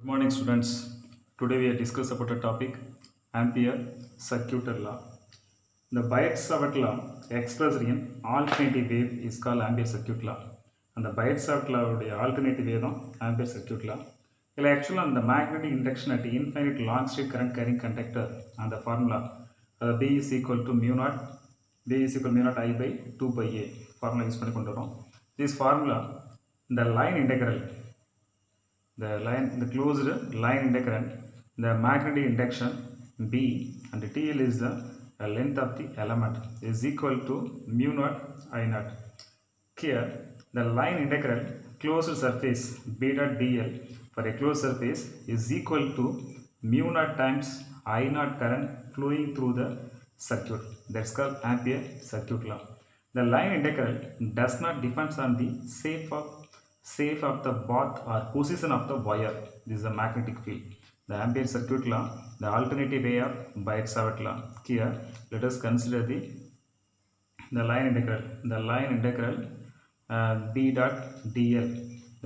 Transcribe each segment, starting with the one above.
Good morning, students. Today we are discuss about a topic Ampere circuit law. The Biot-Savart law expressed in alternative wave is called Ampere circuit law. And the Biot-Savart law உடைய alternative wave தான் Ampere circuit law. இதில் actually the magnetic induction at infinite long state current carrying conductor and the formula B is equal to mu naught I by 2 by A formula use பண்ணி கொண்டு வரோம். This formula the line integral the closed line integral, the magnetic induction B and TL is the length of the element is equal to mu naught I naught. Here the line integral closed surface B dot dl for a closed surface is equal to mu naught times I naught current flowing through the circuit. That's called Ampere circuit law. The line integral does not depend on the shape of the path or position of the wire. This is a magnetic field. The Ampere circuit law, the alternative way of Biot-Savart law. Here, let us consider the line integral. The line integral B dot dl.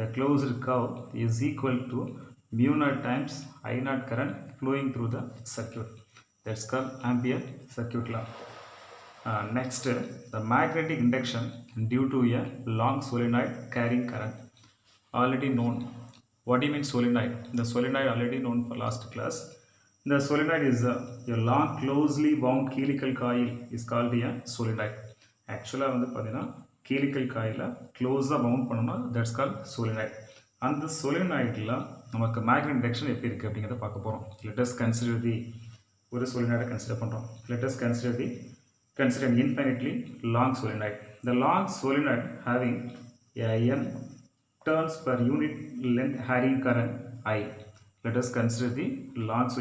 The closed curve is equal to mu naught times I naught current flowing through the circuit. That's called Ampere circuit law. Next, the magnetic induction due to a long solenoid carrying current. Already known. What do you mean solenoid? The solenoid already known for last class. The solenoid is a long closely wound helical coil is called a solenoid. Actually வந்து பாத்தீங்கன்னா helical coil close wound பண்ணோம்னா that's called solenoid. அந்த solenoidல நமக்கு magnetic induction எப்படி இருக்கு அப்படிங்கறத பார்க்க போறோம். Let us consider ஒரு solenoid கன்சிடர் பண்றோம். Let us consider an infinitely long solenoid. The long solenoid having n turns per unit length carrying current I. Let us consider the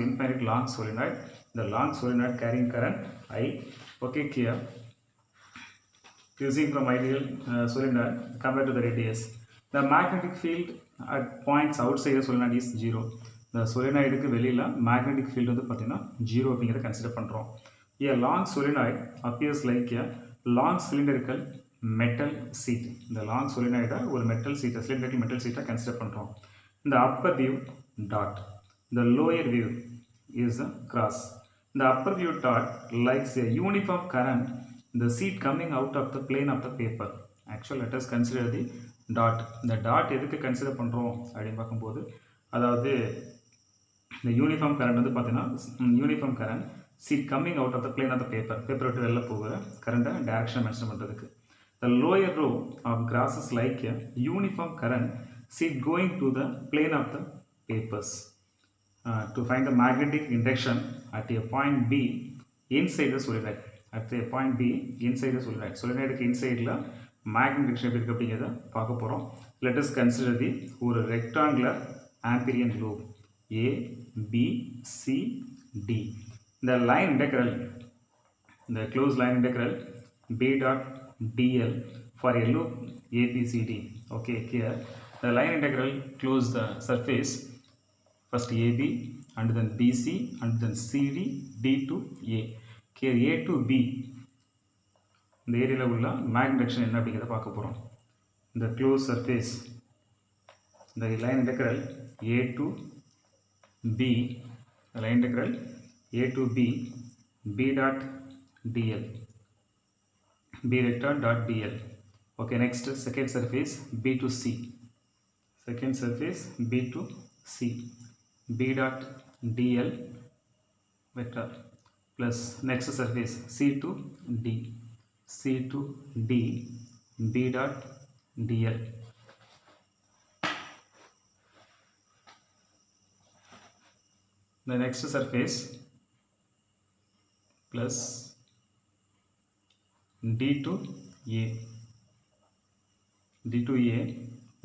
infinite long solenoid. The long solenoid carrying current I. Okay, here using from ideal solenoid compared to the radius. The magnetic field at points outside the solenoid is 0. The solenoid க்கு வெளியில magnetic field வந்து பாத்தீங்கன்னா 0 அப்படிங்கறத consider பண்றோம். A long solenoid appears like a long cylindrical metal sheet. The long solenoid ஒரு metal sheet, cylindrical metal sheet consider பண்றோம். The upper view dot. The lower view is a cross. The upper view dot likes a uniform current. The sheet coming out of the plane of the paper. Actually, let us consider the dot. The dot எதுக்கு consider பண்றோம் அப்படின்னு பார்க்கும்போது அதாவது the uniform current வந்து பாத்தீங்கன்னா uniform current sheet coming out of the plane of the paper விட்டு வெளில போகுற current direction mention பண்றதுக்கு. The lower row of grass is like a uniform current sheet going to the plane of the papers. To find the magnetic induction at a point B inside the solenoid. At a point B inside the solenoid. Solenoid inside la magnetic induction எப்படி இருக்கு அப்படிங்கறத பார்க்க போறோம். Let us consider ஒரு rectangular Amperian loop A, B, C, D. The line integral, the closed line integral B dot dl for a loop ABCD. Okay, here the line integral close the surface first AB and then BC and then CD D to A. Here A to B இந்த ஏரியால உள்ள magnetic induction என்ன அப்படிங்கறத பார்க்க போறோம். The closed surface, the line integral A to B, the line integral A to B, B dot dl, B vector dot dl. Okay, next second surface B to C, second surface B to C, B dot dl vector plus next surface C to D, C to D, B dot dl. The next surface plus D to A, D to A,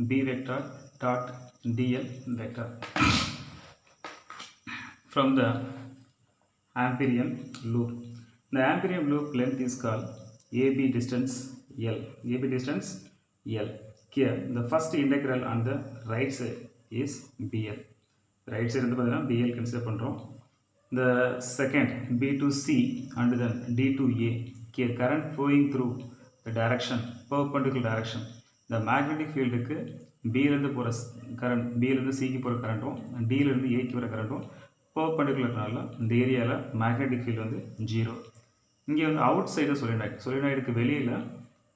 B vector dot dl vector. From the Amperian loop. The Amperian loop length is called AB distance L. AB distance L. Here the first integral on the right side is BL. Right side வந்து பாத்தீங்கன்னா BL consider பண்றோம். The second B to C and then D to A. Here current flowing through the direction perpendicular direction. The magnetic field க்கு பியிலேருந்து போகிற current, பியிலேருந்து சிக்கு போகிற கரண்ட்டும் டியிலேருந்து ஏக்கு வர கரண்ட்டும் பர்பெண்டிகுலர்னால இந்த ஏரியாவில் மேக்னெட்டிக் ஃபீல்டு வந்து 0. இங்கே வந்து அவுட் சைடு சொலினாய்டுக்கு வெளியில்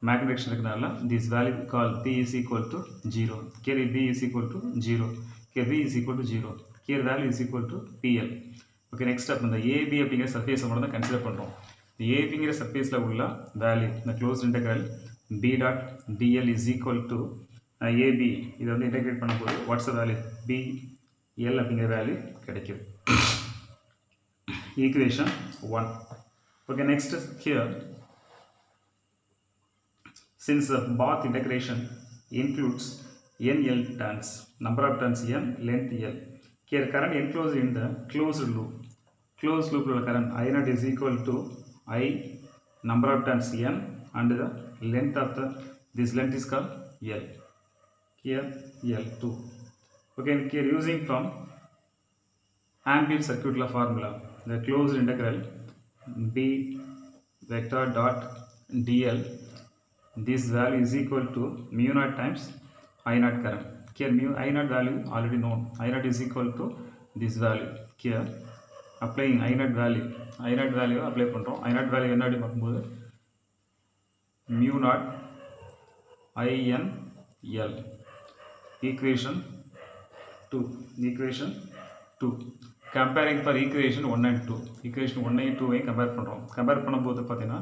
மேக்னெட்டிக் இருக்கிறதுனால this value call P is equal to 0. Here B is equal to 0. Here B is equal to 0. Here value is equal to PL. Okay, next அப்போ இந்த ஏபி அப்படிங்கிற சர்ஃபேஸை மட்டும் தான் கன்சிடர் பண்ணுறோம். இந்த ஏபிங்கிற சர்ஃபேஸில் உள்ள வேல்யூ இந்த close integral B dot DL is equal to AB. இதை வந்து இன்டெகிரேட் பண்ணும்போது வாட்ஸ் வேல்யூ BL அப்படிங்கிற வேல்யூ கிடைக்குது. Equation 1. Okay, next here, since the bath integration includes NL turns, number of turns N, length L. Here current enclosed in the closed loop. Closed loop current I0 is equal to I number of turns N and the length of this length is called L. Here L2. Okay, here using from ambient circuit law formula, the closed integral B vector dot dl, this value is equal to mu naught times I naught current. Here mu I naught value already known. I naught is equal to this value. Here applying I naught value apply பண்ணுறோம். I naught value என்ன அப்படி பார்க்கும்போது mu naught INL. equation 2. Comparing for equation 1 and 2. equation 1 and 2 compare பண்ணுறோம். Compare பண்ணும்போது பார்த்தீங்கன்னா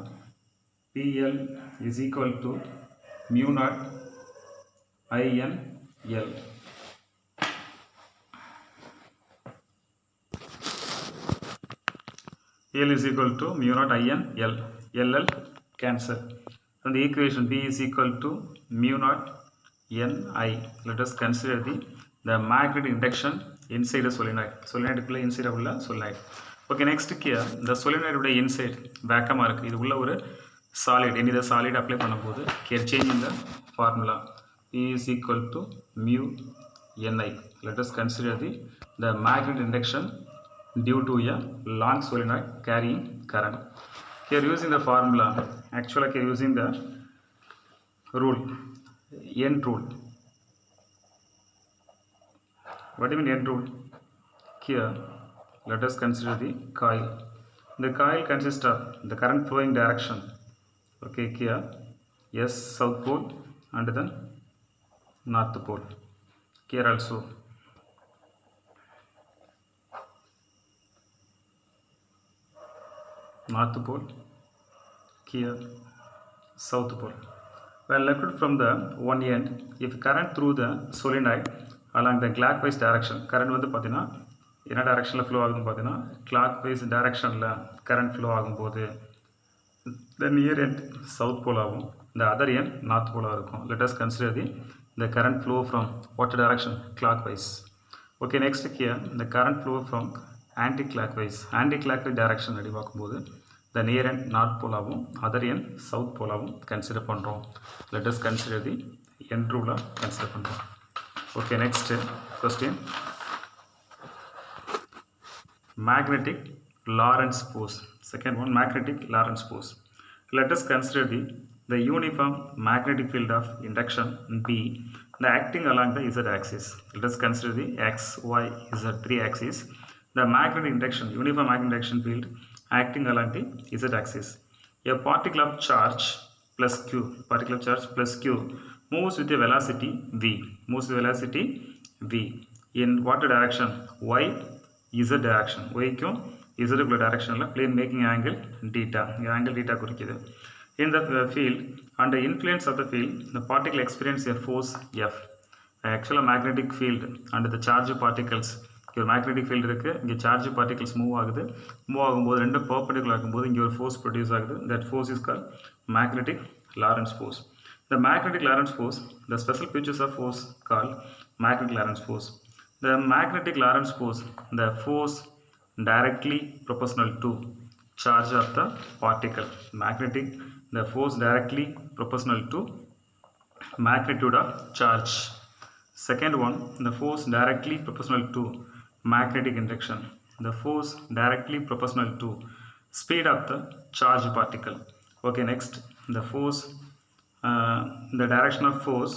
PL is equal to mu naught INL. L is equal to mu naught INL. LL cancel. And the equation B is equal to mu naught NI. Let us consider the magnetic induction inside the solenoid. Solenoid inside உள்ள solenoid. Okay, next here the solenoid உடைய inside vacuum இருக்கு. இது உள்ள ஒரு solid, any the solid apply பண்ணும்போது here change in the formula. E is equal to mu NI. Let us consider the magnetic induction due to a long solenoid carrying current. Here using the formula, actually here using the rule, N rule. What do you mean N rule? Here let us consider the coil. The coil consists of the current flowing direction. Okay, here S south pole and then north pole. Here also north pole, here south pole. When left from the one end, if current through the solenoid along the clockwise direction, current வந்து பார்த்தீங்கன்னா என்ன டைரக்ஷனில் flow ஆகுதுன்னு பார்த்தீங்கன்னா clockwise டைரக்ஷனில் current flow ஆகும்போது the near end south pole ஆகும், the other end north pole இருக்கும். Let us consider the current flow from what direction? Clockwise. Okay, next here the current flow from anti-clockwise direction அப்படி பார்க்கும்போது the near end north pole ஆகும், other end south pole ஆகும் consider பண்ணுறோம். Let us consider the N rule consider பண்ணுறோம். Okay, next question. Magnetic Lorentz force. Second one, magnetic Lorentz force. Let us consider the uniform magnetic field of induction B, the acting along the Z axis. Let us consider the X, Y, Z three axes. The magnetic induction, uniform magnetic induction field acting along the Z axis. A particle of charge plus Q, moves with a velocity V. In what direction? Y, Z direction. Y க்கும் Z direction plane making angle theta. Angle theta குறிக்குது. In the field, under influence of the field, the particle experiences a force F. Actual magnetic field under the charge particles. ஒரு magnetic field இருக்குது, இங்கே charge particles move ஆகும்போது ரெண்டும் perpendicular ஆகும்போது இங்கே ஒரு force produce ஆகுது. That force is called magnetic Lawrence force. The magnetic Lorentz force, the special features of force called magnetic Lorentz force. The magnetic Lorentz force, the force directly proportional to charge of the particle. Magnetic, the force directly proportional to magnitude of charge. Second one, the force directly proportional to magnetic induction. The force directly proportional to speed of the charged particle. Okay, next the force, the direction of force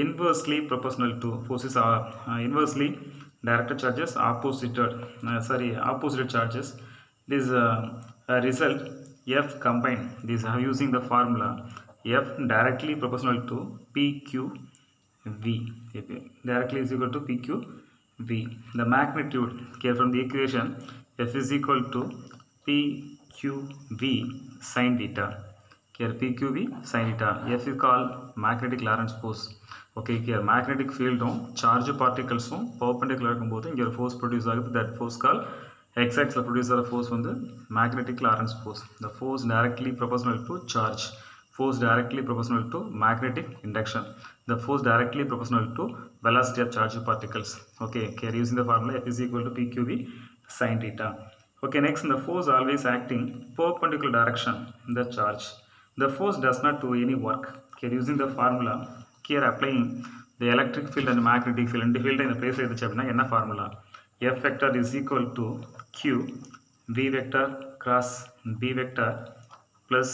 inversely proportional to forces are inversely directed charges opposite charges. This result F combined. This using the formula F directly proportional to PQV. Directly is equal to PQV. The magnitude here from the equation F is equal to PQV sin theta. Here PQV sin theta. F is called magnetic Lorentz force. Okay, here magnetic field charge particles perpendicular இருக்கும்போது இங்க ஒரு force produce ஆகுது. That force called x-axis produce ஆகிற force வந்து magnetic Lorentz force. The force directly proportional to charge. Force directly proportional to magnetic induction. The force directly proportional to velocity of charged particles. Okay, here using the formula F is equal to PQV sin theta. Okay, next, the force always acting perpendicular direction the charge. The force does not do any work. Here using the formula, here applying the electric field and magnetic field and field in the place of the formula F vector is equal to Q V vector cross B vector plus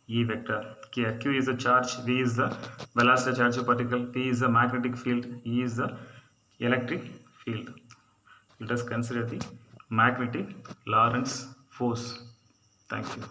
E vector. Here Q is the charge, V is the velocity charge particle, P is the magnetic field, E is the electric field. Let us consider the magnetic Lorentz force. Thank you.